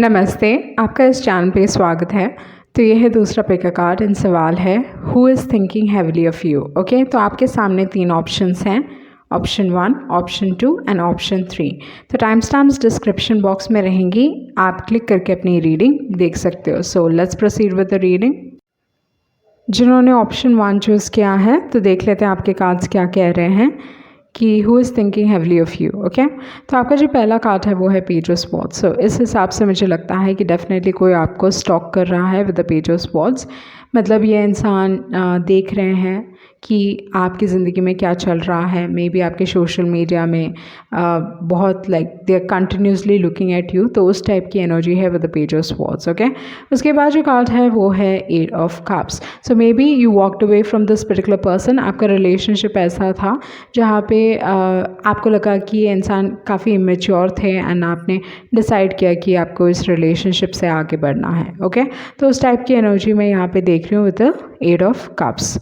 नमस्ते, आपका इस चैनल पे स्वागत है। तो ये है दूसरा पिक अ कार्ड एंड सवाल है who is thinking heavily of you. Okay, तो आपके सामने 3 ऑप्शंस हैं, ऑप्शन 1, ऑप्शन 2 एंड ऑप्शन 3। तो टाइम स्टैम्प्स डिस्क्रिप्शन बॉक्स में रहेंगी, आप क्लिक करके अपनी रीडिंग देख सकते हो। So let's proceed with the reading. जिन्होंने ऑप्शन 1 चूज़ किया है तो देख लेते हैं आपके कार्ड्स क्या कह रहे हैं कि who is thinking heavily of you. Okay, तो आपका जो पहला कार्ड है वो है पेज ऑफ स्वॉर्ड्स। सो इस हिसाब से मुझे लगता है कि डेफिनेटली कोई आपको स्टॉक कर रहा है with the page of swords. मतलब ये इंसान देख रहे हैं कि आपकी ज़िंदगी में क्या चल रहा है। मे बी आपके सोशल मीडिया में बहुत like they are continuously looking at you, तो उस टाइप की एनर्जी है with the page of swords. Okay, उसके बाद जो कार्ड है वो है 8 of cups. So maybe you walked away from this particular person. आपका रिलेशनशिप ऐसा था जहाँ पे आपको लगा कि ये इंसान काफ़ी इमेच्योर थे एंड आपने डिसाइड किया कि आपको इस रिलेशनशिप से आगे बढ़ना है। ओके, तो उस टाइप की एनर्जी मैं यहाँ पे देख रही हूँ विद द 8 ऑफ कप्स।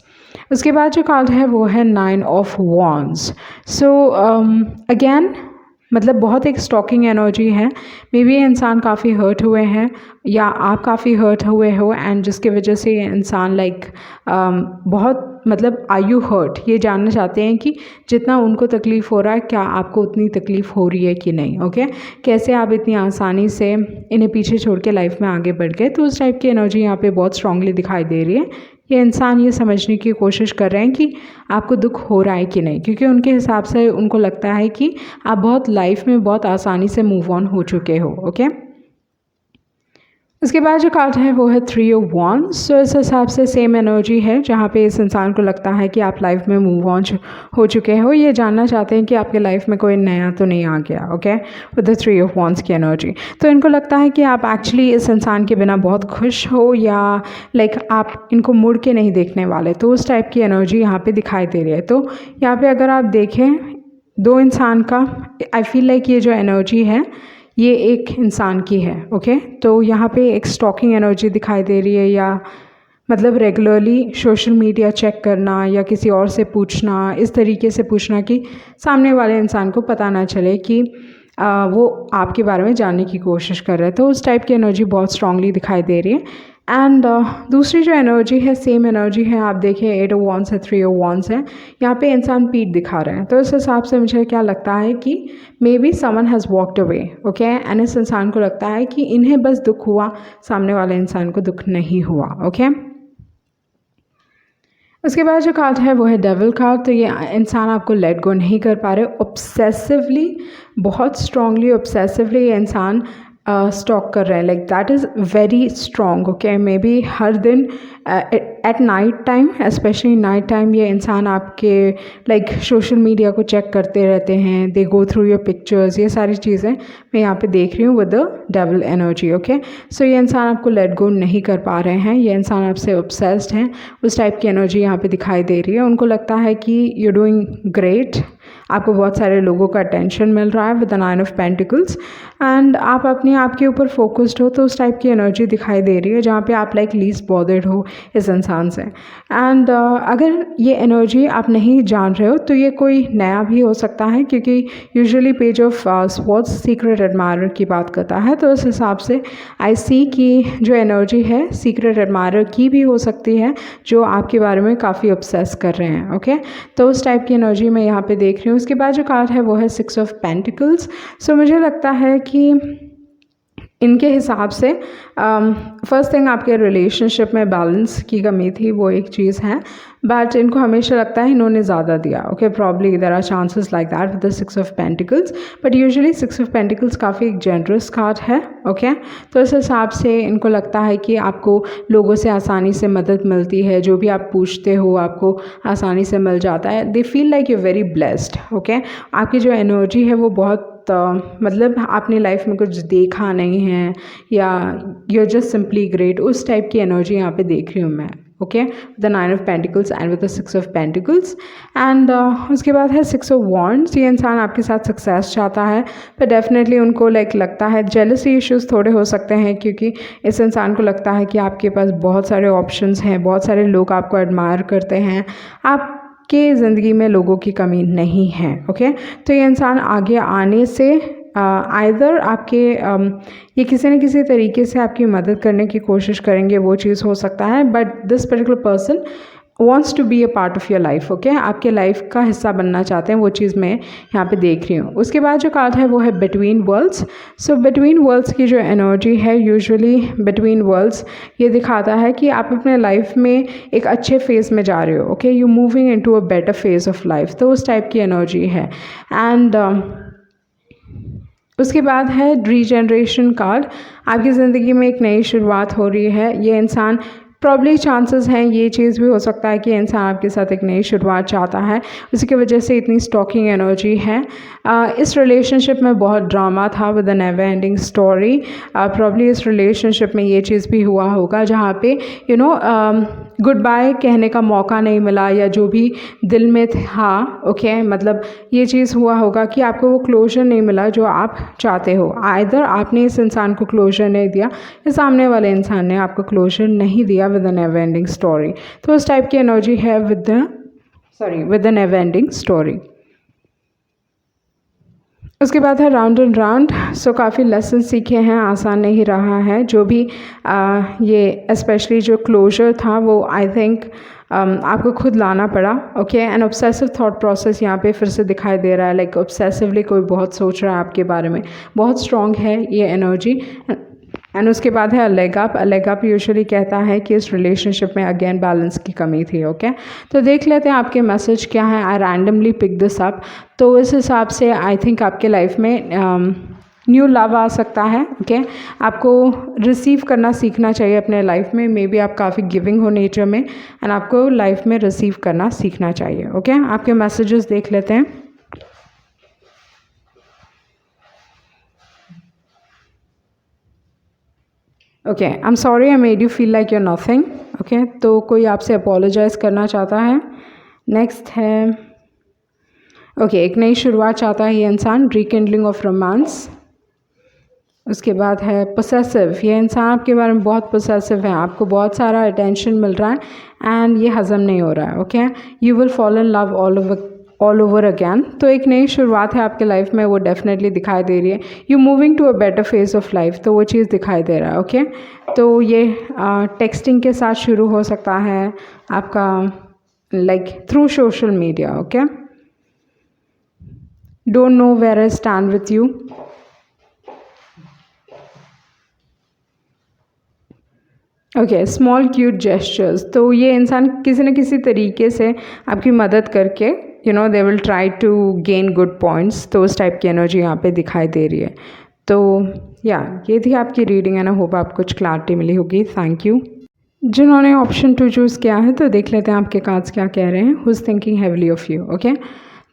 उसके बाद जो कार्ड है वो है 9 ऑफ वॉन्ड्स। सो अगेन मतलब बहुत एक स्टॉकिंग एनर्जी है। मे बी ये इंसान काफ़ी हर्ट हुए हैं या आप काफ़ी हर्ट हुए हो एंड जिसकी वजह से ये इंसान लाइक बहुत मतलब आर यू हर्ट, ये जानना चाहते हैं कि जितना उनको तकलीफ़ हो रहा है क्या आपको उतनी तकलीफ़ हो रही है कि नहीं। ओके, कैसे आप इतनी आसानी से इन्हें पीछे छोड़ के लाइफ में आगे बढ़ गए। तो उस टाइप की एनर्जी यहाँ पे बहुत स्ट्रांगली दिखाई दे रही है। ये इंसान ये समझने की कोशिश कर रहे हैं कि आपको दुख हो रहा है कि नहीं, क्योंकि उनके हिसाब से उनको लगता है कि आप बहुत लाइफ में बहुत आसानी से मूव ऑन हो चुके हो। ओके, उसके बाद जो कार्ड है वो है 3 ऑफ वॉन्ड्स। सो इस हिसाब से सेम एनर्जी है जहाँ पे इस इंसान को लगता है कि आप लाइफ में मूव ऑन हो चुके हो। ये जानना चाहते हैं कि आपके लाइफ में कोई नया तो नहीं आ गया। Okay, with the 3 of wands की एनर्जी। तो इनको लगता है कि आप एक्चुअली इस इंसान के बिना बहुत खुश हो या लाइक आप इनको मुड़ के नहीं देखने वाले। तो उस टाइप की एनर्जी यहाँ पर दिखाई दे रही है। तो यहाँ पर अगर आप देखें दो इंसान का, आई फील लाइक ये जो एनर्जी है ये एक इंसान की है। ओके, तो यहाँ पे एक स्टॉकिंग एनर्जी दिखाई दे रही है या मतलब रेगुलरली सोशल मीडिया चेक करना या किसी और से पूछना, इस तरीके से पूछना कि सामने वाले इंसान को पता ना चले कि वो आपके बारे में जानने की कोशिश कर रहे हैं। तो उस टाइप की एनर्जी बहुत स्ट्रांगली दिखाई दे रही है। एंड दूसरी जो एनर्जी है सेम एनर्जी है, आप देखिए 8 ऑफ वॉन्ड्स है, 3 ऑफ वॉन्ड्स है। यहाँ पे इंसान पीठ दिखा रहे हैं। तो इस हिसाब से मुझे क्या लगता है कि may be someone has walked away. Okay, and इस इंसान को लगता है कि इन्हें बस दुख हुआ, सामने वाले इंसान को दुख नहीं हुआ। ओके, उसके बाद जो कार्ड है वो है डेविल कार्ड। तो ये इंसान आपको लेट गो नहीं कर पा रहे, ऑब्सेसिवली, बहुत स्ट्रांगली ऑब्सेसिवली ये इंसान स्टॉक कर रहे हैं। Like that is very strong. Okay, maybe हर दिन at night time, specially night time ये इंसान आपके लाइक सोशल मीडिया को चेक करते रहते हैं। They go through your pictures, ये सारी चीज़ें मैं यहाँ पे देख रही हूँ with the devil energy. Okay, so ये इंसान आपको लेट गो नहीं कर पा रहे हैं, ये इंसान आपसे ऑब्सेस्ड हैं। उस टाइप की एनर्जी यहाँ पे दिखाई दे रही है। उनको लगता है कि यू डूइंग ग्रेट, आपको बहुत सारे लोगों का अटेंशन मिल रहा है with the 9 of pentacles and आप अपने आप के ऊपर फोकस्ड हो। तो उस टाइप की एनर्जी दिखाई दे रही है जहाँ पे आप लाइक लीस्ट बॉदर्ड हो इस इंसान से। एंड अगर ये एनर्जी आप नहीं जान रहे हो तो ये कोई नया भी हो सकता है, क्योंकि usually page of swords secret admirer की बात करता है। तो इस हिसाब से आई सी कि जो एनर्जी है सीक्रेट एडमायरर की भी हो सकती है जो आपके बारे में काफ़ी ऑब्सेस कर रहे हैं। ओके, तो उस टाइप की एनर्जी मैं यहाँ पे देख रही हूँ। उसके बाद जो कार्ड है वो है 6 ऑफ पेंटिकल्स। सो मुझे लगता है कि इनके हिसाब से फर्स्ट थिंग आपके रिलेशनशिप में बैलेंस की कमी थी, वो एक चीज़ है। बट इनको हमेशा लगता है इन्होंने ज़्यादा दिया। Okay, probably there are chances like that with the 6 of pentacles, but usually 6 of pentacles काफ़ी एक जनरस कार्ड है। ओके, तो इस हिसाब से इनको लगता है कि आपको लोगों से आसानी से मदद मिलती है, जो भी आप पूछते हो आपको आसानी से मिल जाता है। They feel like you very blessed. Okay, आपकी जो एनर्जी है वो बहुत मतलब आपने लाइफ में कुछ देखा नहीं है या you are just simply great, उस टाइप की एनर्जी यहाँ पे देख रही हूँ मैं। Okay, the 9 of pentacles and with the 6 of pentacles and उसके बाद है 6 ऑफ वॉन्ड्स। ये इंसान आपके साथ सक्सेस चाहता है, पर डेफिनेटली उनको लाइक लगता है जेलसी इश्यूज थोड़े हो सकते हैं, क्योंकि इस इंसान को लगता है कि आपके पास बहुत सारे ऑप्शंस हैं, बहुत सारे लोग आपको एडमायर करते हैं, आप के ज़िंदगी में लोगों की कमी नहीं है। ओके, तो ये इंसान आगे आने से आइदर आपके ये किसी न किसी तरीके से आपकी मदद करने की कोशिश करेंगे, वो चीज़ हो सकता है, but this particular person wants to be a part of your life, okay, आपके लाइफ का हिस्सा बनना चाहते हैं, वो चीज़ मैं यहाँ पे देख रही हूँ। उसके बाद जो कार्ड है वो है between worlds. So between worlds की जो एनर्जी है, यूजुअली बिटवीन वर्ल्ड्स ये दिखाता है कि आप अपने लाइफ में एक अच्छे फेज़ में जा रहे हो, okay, you moving into a better phase of life, तो उस टाइप की एनर्जी है। एंड उसके बाद है रीजनरेशन कार्ड। आपकी ज़िंदगी में एक नई शुरुआत हो रही है। ये इंसान प्रॉब्ली चांसेस हैं, ये चीज़ भी हो सकता है कि इंसान आपके साथ एक नई शुरुआत चाहता है, उसकी वजह से इतनी स्टॉकिंग एनर्जी है। इस रिलेशनशिप में बहुत ड्रामा था with a never ending story. Probably इस रिलेशनशिप में ये चीज़ भी हुआ होगा जहाँ पे गुड बाय कहने का मौका नहीं मिला, या जो भी दिल में था, ओके, मतलब ये चीज़ हुआ होगा कि आपको वो क्लोजर नहीं मिला जो आप चाहते हो। आइदर आपने इस इंसान को क्लोजर नहीं दिया या सामने वाले इंसान ने आपको क्लोजर नहीं दिया with a never ending story. तो उस टाइप की एनर्जी है with the never ending story. उसके बाद है राउंड एंड राउंड। सो काफ़ी लेसन सीखे हैं, आसान नहीं रहा है जो भी ये स्पेशली जो क्लोजर था वो आई थिंक आपको खुद लाना पड़ा, okay. And obsessive thought process यहाँ पे फिर से दिखाई दे रहा है, लाइक ऑब्सेसिवली कोई बहुत सोच रहा है आपके बारे में, बहुत स्ट्रॉन्ग है ये एनर्जी। एंड उसके बाद है लेग अप यूजुअली कहता है कि इस रिलेशनशिप में अगेन बैलेंस की कमी थी, ओके। तो देख लेते हैं आपके मैसेज क्या है। I randomly pick this up. तो इस हिसाब से आई थिंक आपके लाइफ में न्यू लव आ सकता है, ओके। आपको रिसीव करना सीखना चाहिए अपने लाइफ में। मे बी आप काफ़ी गिविंग हो नेचर में, एंड आपको लाइफ में रिसीव करना सीखना चाहिए, ओके। आपके मैसेजेस देख लेते हैं। Okay, I am sorry I made you feel like you're nothing, okay. तो कोई आपसे अपोलोजाइज़ करना चाहता है। नेक्स्ट है ओके, एक नई शुरुआत चाहता है ये इंसान, रिकिंडलिंग ऑफ रोमांस। उसके बाद है पोसेसिव। ये इंसान आपके बारे में बहुत पोसेसिव है, आपको बहुत सारा अटेंशन मिल रहा है एंड ये हज़म नहीं हो रहा है, okay. You will fall in love all over again. तो एक नई शुरुआत है आपके लाइफ में, वो डेफिनेटली दिखाई दे रही है। You moving to a better phase of life, तो वो चीज़ दिखाई दे रहा है, ओके। तो ये टेक्सटिंग के साथ शुरू हो सकता है आपका, like through social media, okay. Don't know where I stand with you. Okay, small cute gestures. तो ये इंसान किसी न किसी तरीके से आपकी मदद करके they will try to gain good points. तो उस टाइप की एनर्जी यहाँ पे दिखाई दे रही है। तो ये थी आपकी रीडिंग, है ना। होप आपको कुछ क्लैरिटी मिली होगी। Thank you. जिन्होंने ऑप्शन 2 चूज़ किया है, तो देख लेते हैं आपके कार्ड्स क्या कह रहे हैं। Who is thinking heavily of you, okay.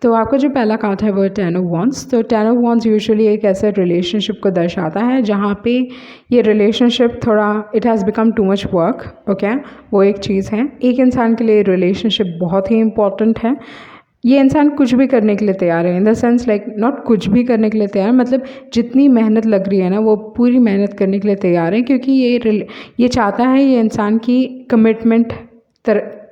तो आपका जो पहला कार्ड है वो है 10 ऑफ वॉन्ड्स। तो 10 ऑफ वॉन्ड्स यूजुअली एक ऐसे रिलेशनशिप को दर्शाता है जहाँ पे ये रिलेशनशिप थोड़ा it has become too much work, okay. वो एक चीज़ है। एक इंसान के लिए रिलेशनशिप बहुत ही इंपॉर्टेंट है। ये इंसान कुछ भी करने के लिए तैयार है, इन द सेंस लाइक नॉट कुछ भी करने के लिए तैयार, मतलब जितनी मेहनत लग रही है ना वो पूरी मेहनत करने के लिए तैयार है, क्योंकि ये चाहता है ये इंसान की कमिटमेंट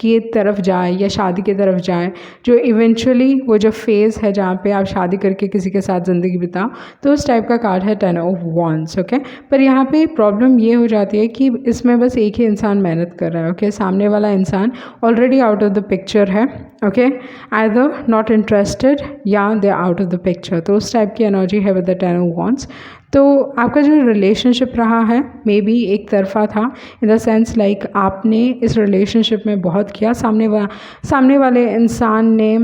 की तरफ जाए या शादी की तरफ जाए, जो इवेंचुअली वो जो फेज़ है जहाँ पे आप शादी करके किसी के साथ ज़िंदगी बिताओ। तो उस टाइप का कार्ड है 10 ऑफ वॉन्ड्स, ओके। पर यहाँ पे प्रॉब्लम ये हो जाती है कि इसमें बस एक ही इंसान मेहनत कर रहा है, ओके। सामने वाला इंसान already out of the picture है, ओके। आइदर नॉट इंटरेस्टेड या दे आउट ऑफ द पिक्चर। तो उस टाइप की एनर्जी है विद द 10 ऑफ वॉन्ड्स। तो आपका जो रिलेशनशिप रहा है मे बी एक तरफा था, इन द सेंस लाइक आपने इस रिलेशनशिप में बहुत किया, सामने वाले इंसान ने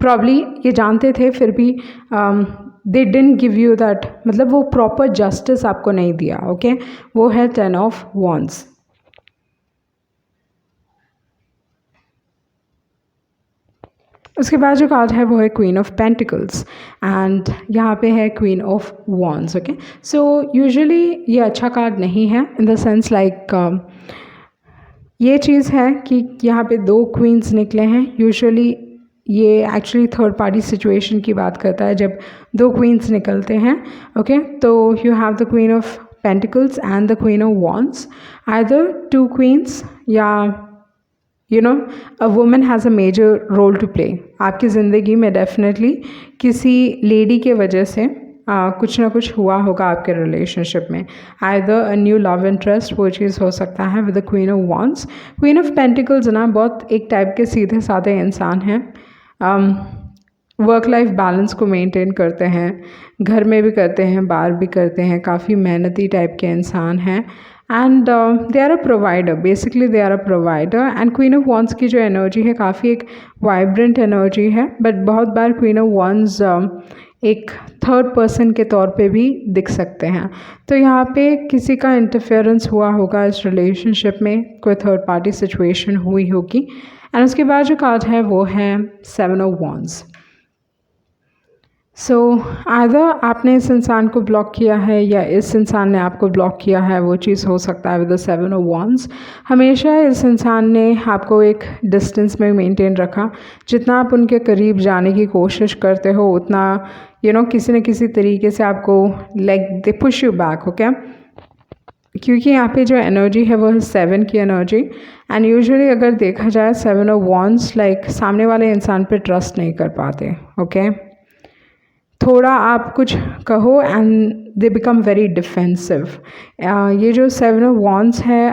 प्रॉब्ली ये जानते थे फिर भी they didn't give you that, मतलब वो प्रॉपर जस्टिस आपको नहीं दिया, ओके। वो है 10 ऑफ वॉन्ड्स। उसके बाद जो कार्ड है वो है क्वीन ऑफ पेंटिकल्स एंड यहाँ पे है queen of wands, okay. So usually ये अच्छा कार्ड नहीं है, इन द सेंस लाइक ये चीज़ है कि यहाँ पे 2 क्वींस निकले हैं। यूजुअली ये एक्चुअली थर्ड पार्टी सिचुएशन की बात करता है जब 2 क्वींस निकलते हैं, ओके। तो you have the queen of pentacles and the queen of wands. Either 2 queens या a woman has a major role to play आपकी ज़िंदगी में। डेफिनेटली किसी लेडी के वजह से कुछ ना कुछ हुआ होगा आपके रिलेशनशिप में। Either a new love interest, वो चीज़ हो सकता है with the queen of wands. Queen of pentacles ना बहुत एक टाइप के सीधे साधे इंसान हैं, वर्क लाइफ बैलेंस को मेंटेन करते हैं, घर में भी करते हैं, बाहर भी करते हैं, काफ़ी मेहनती टाइप के इंसान हैं। And they are a provider, basically they are a provider. And queen of wands की जो एनर्जी है काफ़ी एक वाइब्रेंट एनर्जी है, बट बहुत बार क्वीन ऑफ वॉन्ड्स एक थर्ड पर्सन के तौर पे भी दिख सकते हैं। तो यहाँ पे किसी का इंटरफेरेंस हुआ होगा इस रिलेशनशिप में, कोई थर्ड पार्टी सिचुएशन हुई होगी। एंड उसके बाद जो कार्ड है वो है 7 ऑफ वॉन्ड्स। सो आइदर आपने इस इंसान को ब्लॉक किया है या इस इंसान ने आपको ब्लॉक किया है, वो चीज़ हो सकता है विद द 7 ऑफ वॉन्ड्स। हमेशा इस इंसान ने आपको एक डिस्टेंस में मेंटेन रखा। जितना आप उनके करीब जाने की कोशिश करते हो उतना किसी न किसी तरीके से आपको like they push you back, okay. क्योंकि यहाँ पे जो एनर्जी है वो है 7 की एनर्जी। एंड यूजुअली अगर देखा जाए 7 ऑफ वॉन्ड्स लाइक सामने वाले इंसान पे ट्रस्ट नहीं कर पाते, ओके। थोड़ा आप कुछ कहो and they become very defensive. ये जो 7 ऑफ वॉन्ड्स है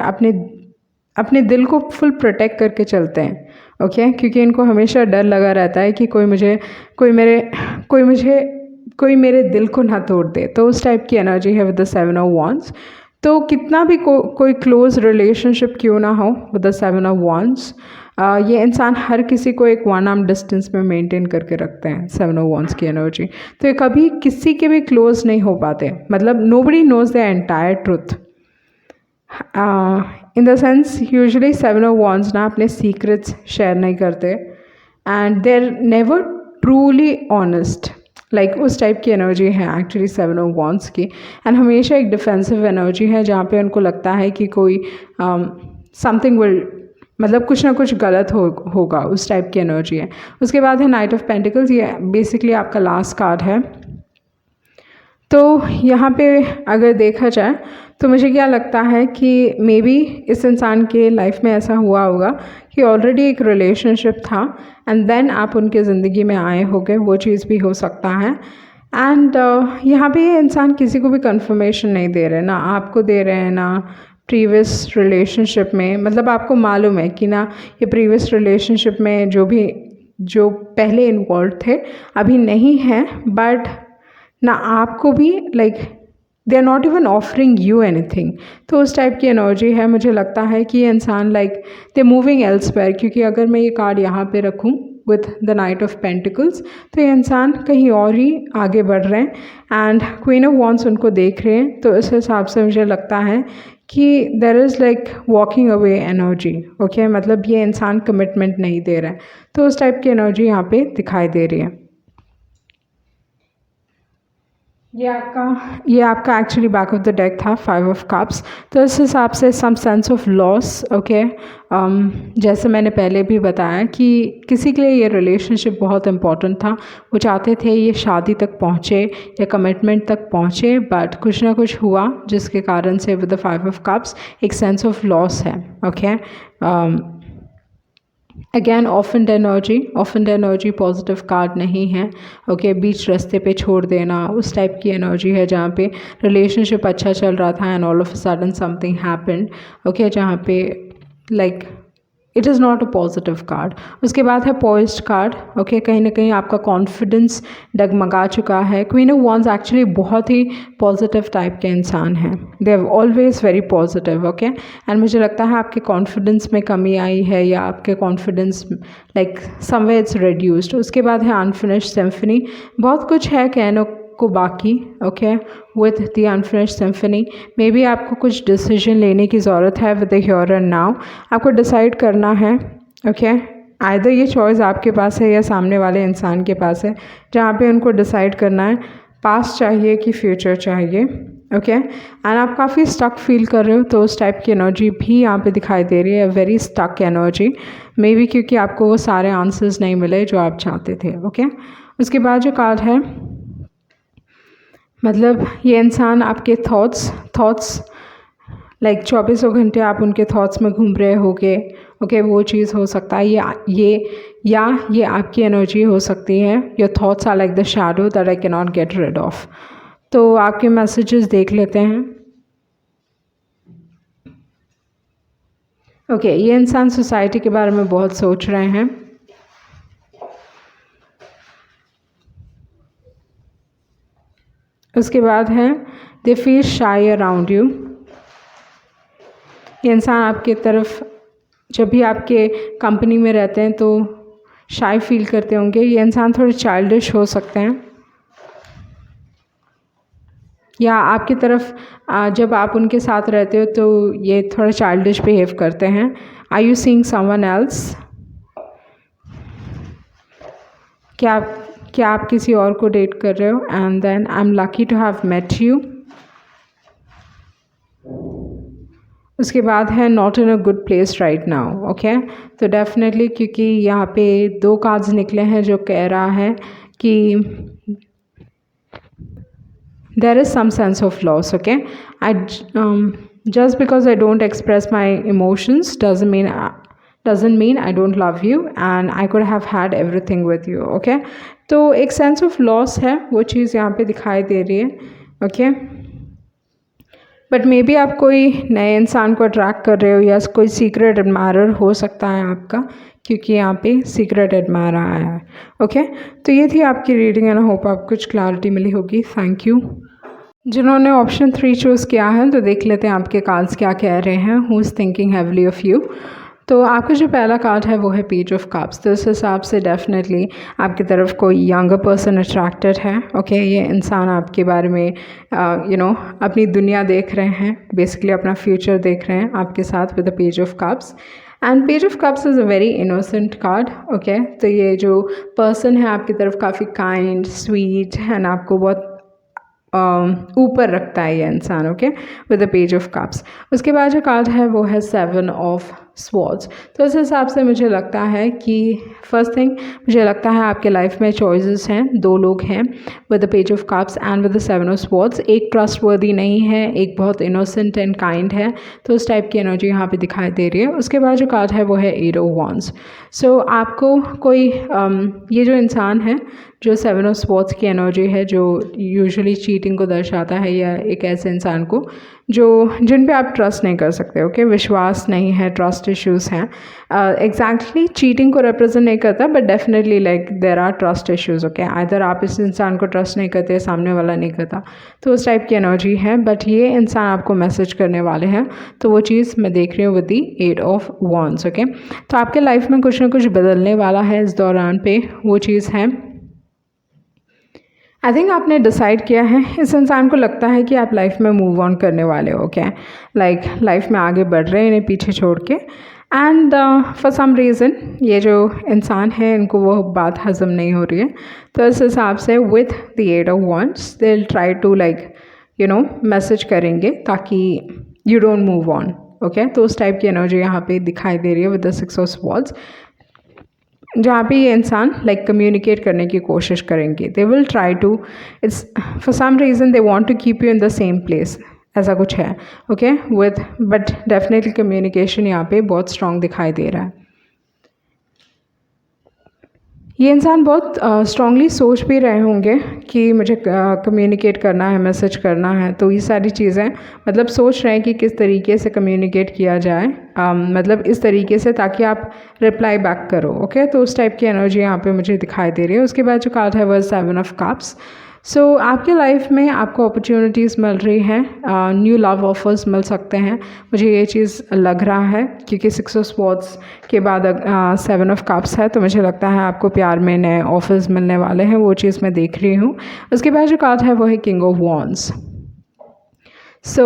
अपने दिल को फुल प्रोटेक्ट करके चलते हैं, ओके। क्योंकि इनको हमेशा डर लगा रहता है कि कोई मेरे दिल को ना तोड़ दे। तो उस टाइप की एनर्जी है विद द 7 ऑफ वॉन्ड्स। तो कितना भी कोई क्लोज रिलेशनशिप क्यों ना हो विद द 7 ऑफ वॉन्ड्स, ये इंसान हर किसी को एक 1 आर्म डिस्टेंस में मेंटेन करके रखते हैं 7 ऑफ वॉन्ड्स की एनर्जी। तो ये कभी किसी के भी क्लोज नहीं हो पाते, मतलब nobody knows the entire truth. In the sense usually 7 of wands ना अपने सीक्रेट्स शेयर नहीं करते and they are never truly honest, like उस टाइप की एनर्जी है एक्चुअली 7 ऑफ वॉन्ड्स की। एंड हमेशा एक डिफेंसिव एनर्जी है जहाँ पे उनको लगता है कि कोई समथिंग विल, मतलब कुछ ना कुछ गलत होगा, उस टाइप की एनर्जी है। उसके बाद है नाइट ऑफ पेंटिकल्स, ये बेसिकली आपका लास्ट कार्ड है। तो यहाँ पे अगर देखा जाए तो मुझे क्या लगता है कि मे बी इस इंसान के लाइफ में ऐसा हुआ होगा कि ऑलरेडी एक रिलेशनशिप था एंड देन आप उनके ज़िंदगी में आए होगे, वो चीज़ भी हो सकता है। एंड यहाँ पे ये इंसान किसी को भी कंफर्मेशन नहीं दे रहे, ना आपको दे रहे हैं ना प्रीवियस रिलेशनशिप में। मतलब आपको मालूम है कि ना ये प्रीवियस रिलेशनशिप में जो पहले इन्वॉल्व थे अभी नहीं हैं, बट ना आपको भी like they are not even offering you anything. तो उस टाइप की एनर्जी है। मुझे लगता है कि ये इंसान लाइक दे मूविंग एल्सवेयर, क्योंकि अगर मैं ये कार्ड यहाँ पे रखूँ with the night of pentacles तो ये इंसान कहीं और ही आगे बढ़ रहे हैं एंड क्वीन ऑफ वॉन्ड्स उनको देख रहे हैं। तो इस हिसाब से मुझे लगता है कि there is like walking away energy, okay. मतलब ये इंसान कमिटमेंट नहीं दे रहा है, तो उस टाइप की एनर्जी यहाँ पे दिखाई दे रही है। ये आपका actually back of the deck था 5 ऑफ कप्स। तो इस हिसाब से some sense of loss, okay. जैसे मैंने पहले भी बताया कि किसी के लिए ये रिलेशनशिप बहुत इम्पॉर्टेंट था, वो चाहते थे ये शादी तक पहुँचे या कमिटमेंट तक पहुँचे, बट कुछ ना कुछ हुआ जिसके कारण से विद द 5 ऑफ कप्स एक सेंस ऑफ लॉस है, okay. Again offend energy positive card नहीं है, ओके। बीच रास्ते पे छोड़ देना उस टाइप की एनर्जी है जहाँ पे रिलेशनशिप अच्छा चल रहा था and all of a sudden something happened, okay, जहाँ पे like it is not a positive card. उसके बाद है पॉइज्ड कार्ड, ओके। कहीं ना कहीं आपका कॉन्फिडेंस डगमगा चुका है। क्वीन ऑफ वॉन्ड्स एक्चुअली बहुत ही पॉजिटिव टाइप के इंसान हैं, they are always very positive, okay. And मुझे लगता है आपके कॉन्फिडेंस में कमी आई है या आपके confidence like somewhere it's reduced. उसके बाद है अनफिनिश्ड सिम्फनी, बहुत कुछ है कहने को बाकी, okay. With the unfinished symphony may be आपको कुछ डिसीजन लेने की ज़रूरत है with the here and now. आपको डिसाइड करना है, ओके। आइदर ये चॉइस आपके पास है या सामने वाले इंसान के पास है, जहाँ पे उनको डिसाइड करना है पास्ट चाहिए कि फ्यूचर चाहिए, ओके। एंड आप काफ़ी स्टक फील कर रहे हो, तो उस टाइप की एनर्जी भी यहाँ पे दिखाई दे रही है, very stuck energy, maybe क्योंकि आपको वो सारे आंसर्स नहीं मिले जो आप चाहते थे, ओके। उसके बाद जो कार्ड है, मतलब ये इंसान आपके थॉट्स लाइक 24 घंटे आप उनके थॉट्स में घूम रहे होगे, ओके। वो चीज़ हो सकता है ये आपकी एनर्जी हो सकती है। Your thoughts are like the shadow that I can not get rid of, तो आपके मैसेजेस देख लेते हैं। ओके, ये इंसान सोसाइटी के बारे में बहुत सोच रहे हैं। उसके बाद है दे फील शाई अराउंड यू। ये इंसान आपके तरफ जब भी आपके कंपनी में रहते हैं तो शाई फील करते होंगे। ये इंसान थोड़े चाइल्डिश हो सकते हैं, या आपकी तरफ जब आप उनके साथ रहते हो तो ये थोड़ा चाइल्डिश बिहेव करते हैं। Are you seeing someone else? क्या आप किसी और को डेट कर रहे हो? And then I am lucky to have met you. उसके बाद है not in a good place right now. Okay, तो डेफिनेटली क्योंकि यहाँ पे 2 कार्ड्स निकले हैं जो कह रहा है कि there is some sense of loss. Okay, just because I don't express my emotions doesn't mean I don't love you and I could have had everything with you. Okay, तो एक sense of loss है, वो चीज़ यहाँ पे दिखाई दे रही है। Okay, बट मे बी आप कोई नए इंसान को अट्रैक्ट कर रहे हो, या कोई सीक्रेट एडमायरर हो सकता है आपका, क्योंकि यहाँ पे सीक्रेट एडमायर आया है। ओके, तो ये थी आपकी रीडिंग एंड आई होप आपको कुछ क्लैरिटी मिली होगी। Thank you. जिन्होंने ऑप्शन 3 चूज़ किया है तो देख लेते हैं आपके कार्ड्स क्या कह रहे हैं। Who is thinking heavily of you. तो आपका जो पहला कार्ड है वो है पेज ऑफ कप्स। तो इस हिसाब से डेफिनेटली आपकी तरफ कोई यंगर पर्सन अट्रैक्टेड है। ओके, ये इंसान आपके बारे में अपनी दुनिया देख रहे हैं, बेसिकली अपना फ्यूचर देख रहे हैं आपके साथ with the page of cups. And page of cups is a very innocent card. Okay, तो ये जो पर्सन है आपकी तरफ काफ़ी काइंड, स्वीट एंड आपको बहुत ऊपर रखता है ये इंसान। Okay, with the page of cups. उसके बाद जो कार्ड है वो है 7 ऑफ स्वॉर्ड्स। तो इस हिसाब से मुझे लगता है कि फर्स्ट थिंग मुझे लगता है आपके लाइफ में चॉइसेस हैं, 2 लोग हैं with the page of cups and with the 7 of swords. एक ट्रस्टवर्दी नहीं है, एक बहुत इनोसेंट एंड काइंड है, तो उस टाइप की एनर्जी यहाँ पे दिखाई दे रही है। उसके बाद जो कार्ड है वो है 8 ऑफ वॉन्ड्स। सो आपको कोई ये जो इंसान है जो 7 ऑफ स्वॉर्ड्स की एनर्जी है, जो यूजुअली चीटिंग को दर्शाता है, या एक ऐसे इंसान को जिन पे आप ट्रस्ट नहीं कर सकते। ओके, विश्वास नहीं है, ट्रस्ट इश्यूज़ हैं। एग्जैक्टली चीटिंग को रिप्रेजेंट नहीं करता, but definitely like there are trust issues. Okay, either आप इस इंसान को ट्रस्ट नहीं करते, सामने वाला नहीं करता, तो उस टाइप की एनर्जी है। बट ये इंसान आपको मैसेज करने वाले हैं, तो वो चीज़ मैं देख रही हूँ with the 8 of wands. Okay, तो आपके लाइफ में कुछ ना कुछ बदलने वाला है इस दौरान पे, वो चीज़ है। आई थिंक आपने डिसाइड किया है, इस इंसान को लगता है कि आप लाइफ में मूव ऑन करने वाले हो। क्या लाइक लाइफ में आगे बढ़ रहे हैं इन्हें पीछे छोड़ के। एंड फॉर सम रीज़न ये जो इंसान है इनको वो बात हज़म नहीं हो रही है, तो इस हिसाब से with the 8 of wands they will try to message करेंगे ताकि you don't move on. Okay, तो उस टाइप की एनर्जी यहाँ पे दिखाई दे रही है विद द 6 ऑफ स्वॉर्ड्स, जहाँ पे ये इंसान कम्युनिकेट करने की कोशिश करेंगे। They will try to, it's for some reason they want to keep you in the same place, ऐसा कुछ है। Okay, with but definitely communication यहाँ पे बहुत स्ट्रॉन्ग दिखाई दे रहा है। ये इंसान बहुत स्ट्रांगली सोच भी रहे होंगे कि मुझे कम्युनिकेट करना है, मैसेज करना है, तो ये सारी चीज़ें मतलब सोच रहे हैं कि किस तरीके से कम्युनिकेट किया जाए, मतलब इस तरीके से ताकि आप रिप्लाई बैक करो। ओके, तो उस टाइप की एनर्जी यहाँ पे मुझे दिखाई दे रही है। उसके बाद जो कार्ड है वह 7 ऑफ कप्स। सो आपके लाइफ में आपको अपॉर्चुनिटीज़ मिल रही हैं, न्यू लव ऑफर्स मिल सकते हैं, मुझे ये चीज़ लग रहा है, क्योंकि 6 ऑफ स्वॉर्ड्स के बाद 7 ऑफ कप्स है, तो मुझे लगता है आपको प्यार में नए ऑफर्स मिलने वाले हैं, वो चीज़ मैं देख रही हूँ। उसके बाद जो कार्ड है वो है किंग ऑफ वॉन्ड्स। सो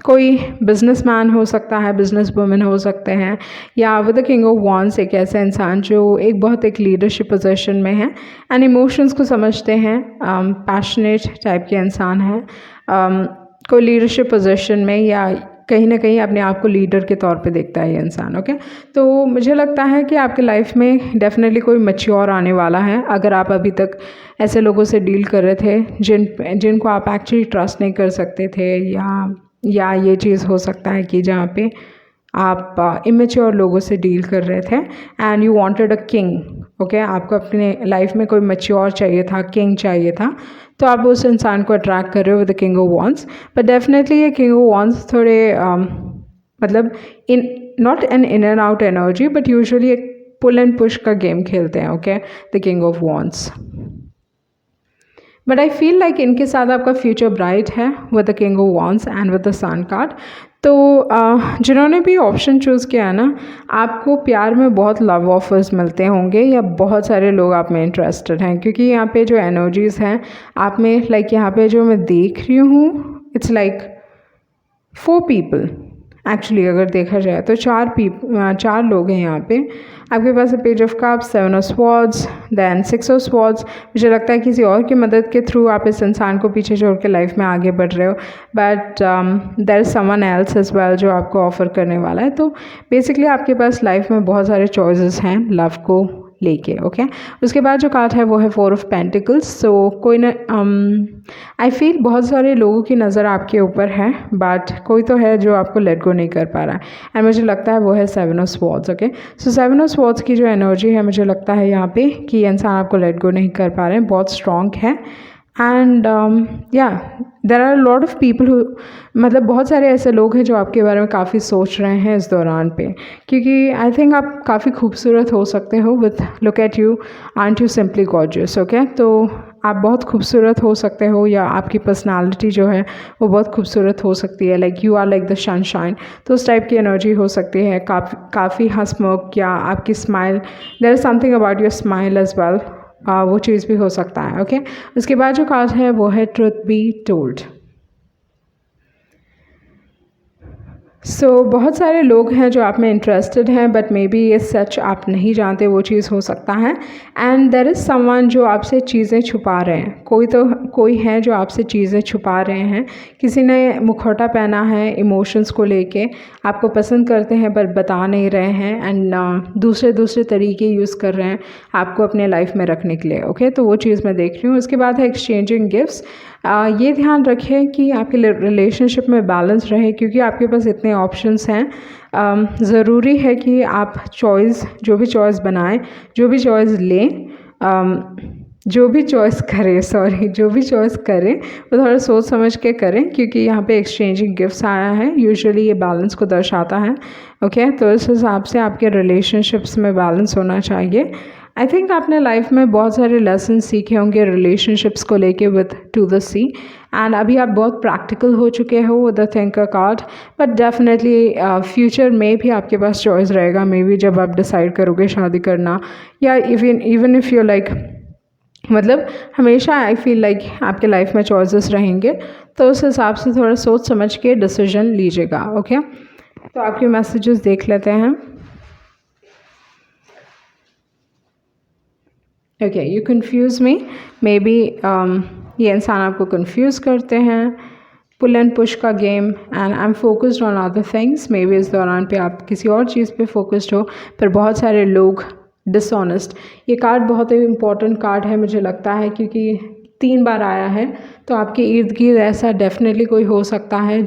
कोई बिजनेसमैन हो सकता है, बिजनेस वुमेन हो सकते हैं, या with the king of wands एक ऐसा इंसान जो एक लीडरशिप पोजीशन में है एंड इमोशंस को समझते हैं, पैशनेट टाइप के इंसान है, कोई लीडरशिप पोजीशन में या कहीं ना कहीं अपने आप को लीडर के तौर पे देखता है ये इंसान। ओके, तो मुझे लगता है कि आपके लाइफ में डेफिनेटली कोई मैच्योर आने वाला है। अगर आप अभी तक ऐसे लोगों से डील कर रहे थे जिनको आप एक्चुअली ट्रस्ट नहीं कर सकते थे, या ये चीज़ हो सकता है कि जहाँ पे आप इमेच्योर लोगों से डील कर रहे थे and you wanted a king. Okay, आपको अपने लाइफ में कोई मैच्योर चाहिए था, किंग चाहिए था, तो आप उस इंसान को अट्रैक्ट कर रहे हो with the king of wands. But definitely ये किंग ऑफ वॉन्ड्स थोड़े मतलब in not an in and out energy, but usually एक पुल एंड पुश का गेम खेलते हैं। Okay, the king of wands. But I feel like इनके साथ आपका फ्यूचर ब्राइट है with the king of wands and with the sun card. तो जिन्होंने भी ऑप्शन चूज़ किया है ना, आपको प्यार में बहुत लव ऑफर्स मिलते होंगे या बहुत सारे लोग आप में इंटरेस्टेड हैं, क्योंकि यहाँ पे जो एनर्जीज़ हैं आप में, लाइक यहाँ पे जो मैं देख रही हूँ, इट्स लाइक 4 पीपल एक्चुअली। अगर देखा जाए तो 4 लोग हैं यहाँ पे। आपके पास page of cups, 7 of swords, then 6 of swords. मुझे लगता है किसी और की मदद के थ्रू आप इस इंसान को पीछे छोड़ के लाइफ में आगे बढ़ रहे हो, but there is someone else as well जो आपको ऑफ़र करने वाला है। तो बेसिकली आपके पास लाइफ में बहुत सारे चॉइसेस हैं लव को लेके। ओके, उसके बाद जो कार्ड है वो है 4 ऑफ पेंटिकल्स। सो कोई ना, आई फील बहुत सारे लोगों की नज़र आपके ऊपर है, बट कोई तो है जो आपको लेट गो नहीं कर पा रहा है, एंड मुझे लगता है वो है 7 of swords. Okay, so 7 of swords की जो एनर्जी है, मुझे लगता है यहाँ पे कि ये इंसान आपको लेट गो नहीं कर पा रहे हैं, बहुत स्ट्रॉन्ग है। एंड या there are lot of people who, मतलब बहुत सारे ऐसे लोग हैं जो आपके बारे में काफ़ी सोच रहे हैं इस दौरान पे, क्योंकि आई थिंक आप काफ़ी खूबसूरत हो सकते हो with look at you, aunt you simply gorgeous. Okay, तो आप बहुत खूबसूरत हो सकते हो, या आपकी पर्सनालिटी जो है वो बहुत खूबसूरत हो सकती है, like you are like the sunshine. तो उस टाइप की एनर्जी हो सकती है। काफ़ी हंसमुख, या आपकी smile, there is something about your smile as well, वो चीज़ भी हो सकता है। ओके, उसके बाद जो कार्ड है वो है ट्रुथ बी टोल्ड। सो बहुत सारे लोग हैं जो आप में इंटरेस्टेड हैं, बट मे बी ये सच आप नहीं जानते, वो चीज़ हो सकता है। एंड देर इज़ समवन जो आपसे चीज़ें छुपा रहे हैं, कोई है जो आपसे चीज़ें छुपा रहे हैं। किसी ने मुखौटा पहना है इमोशंस को लेके, आपको पसंद करते हैं पर बता नहीं रहे हैं, एंड दूसरे तरीके यूज़ कर रहे हैं आपको अपने लाइफ में रखने के लिए। ओके, तो वो चीज़ मैं देख रही हूँ। उसके बाद है एक्सचेंजिंग गिफ्ट्स। ये ध्यान रखें कि आपके रिलेशनशिप में बैलेंस रहे, क्योंकि आपके पास इतने ऑप्शंस हैं। ज़रूरी है कि आप जो भी चॉइस बनाएं, जो भी चॉइस लें, जो भी चॉइस करें वो थोड़ा सोच समझ के करें, क्योंकि यहाँ पे एक्सचेंजिंग गिफ्ट्स आया है, यूजुअली ये बैलेंस को दर्शाता है। ओके, तो इस हिसाब से आपके रिलेशनशिप्स में बैलेंस होना चाहिए। आई थिंक आपने लाइफ में बहुत सारे लेसन सीखे होंगे रिलेशनशिप्स को लेके with two the sea, and अभी आप बहुत प्रैक्टिकल हो चुके हो with the thinker card. But definitely future में भी आपके पास चॉइस रहेगा, मे बी जब आप डिसाइड करोगे शादी करना, या इवन इफ़ यू लाइक, मतलब हमेशा आई फील लाइक आपके लाइफ में चॉइसेस रहेंगे, तो उस हिसाब से थोड़ा सोच समझ के डिसीजन लीजिएगा। ओके, तो आपके मैसेजेस देख लेते हैं। Okay, you confuse me, may be ये इंसान आपको कन्फ्यूज़ करते हैं, पुल एंड पुश का game, and I am focused on other things. May be इस दौरान पे आप किसी और चीज़ पे फोकस्ड हो, पर बहुत सारे लोग डिसऑनेस्ट। ये कार्ड बहुत ही इम्पॉर्टेंट कार्ड है मुझे लगता है, क्योंकि 3 बार आया है, तो आपके इर्द गिर्द ऐसा डेफिनेटली कोई हो सकता है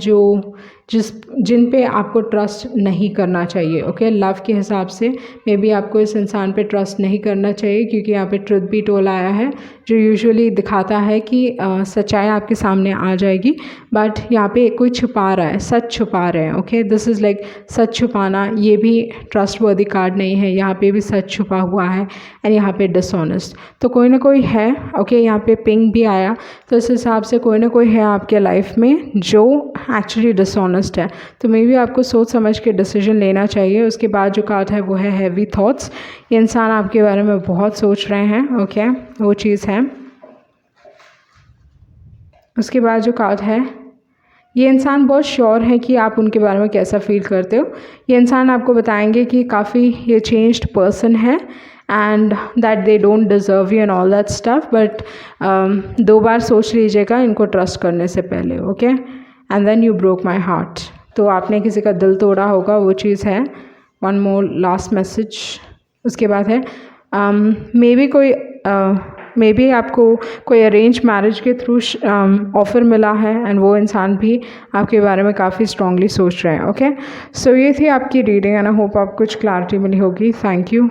जिन पे आपको ट्रस्ट नहीं करना चाहिए। ओके, लव के हिसाब से मे बी आपको इस इंसान पे ट्रस्ट नहीं करना चाहिए, क्योंकि यहाँ पे ट्रुथ बी टोल आया है, जो यूजुअली दिखाता है कि सच्चाई आपके सामने आ जाएगी, बट यहाँ पे कोई छुपा रहा है, सच छुपा रहे हैं। Okay, this is like such छुपाना, ये भी ट्रस्ट वर्दी कार्ड नहीं है, यहाँ पे भी सच छुपा हुआ है, एंड यहाँ पे डिसऑनेस्ट। तो कोई ना कोई है। ओके, यहाँ पे पिंग भी आया, तो इस हिसाब से कोई ना कोई है आपके लाइफ में जो एक्चुअली डिसऑनेस्ट है, तो मे बी आपको सोच समझ के डिसीजन लेना चाहिए। उसके बाद जो कार्ड है वो है हैवी थॉट्स। ये इंसान आपके बारे में बहुत सोच रहे हैं। ओके, वो चीज़ है। उसके बाद जो कार्ड है, ये इंसान बहुत श्योर है कि आप उनके बारे में कैसा फील करते हो। ये इंसान आपको बताएंगे कि काफ़ी ये चेंज्ड पर्सन है, and that they don't deserve you and all that stuff, but 2 बार सोच लीजिएगा इनको ट्रस्ट करने से पहले। Okay, and then you broke my heart. तो आपने किसी का दिल तोड़ा होगा, वो चीज़ है। One more last message. उसके बाद है मे बी कोई मे बी आपको कोई अरेंज मैरिज के थ्रू ऑफ़र मिला है एंड वो इंसान भी आपके बारे में काफ़ी स्ट्रांगली सोच रहे हैं. ओके, सो ये थी आपकी रीडिंग एंड आई होप आपको कुछ क्लैरिटी मिली होगी. Thank you.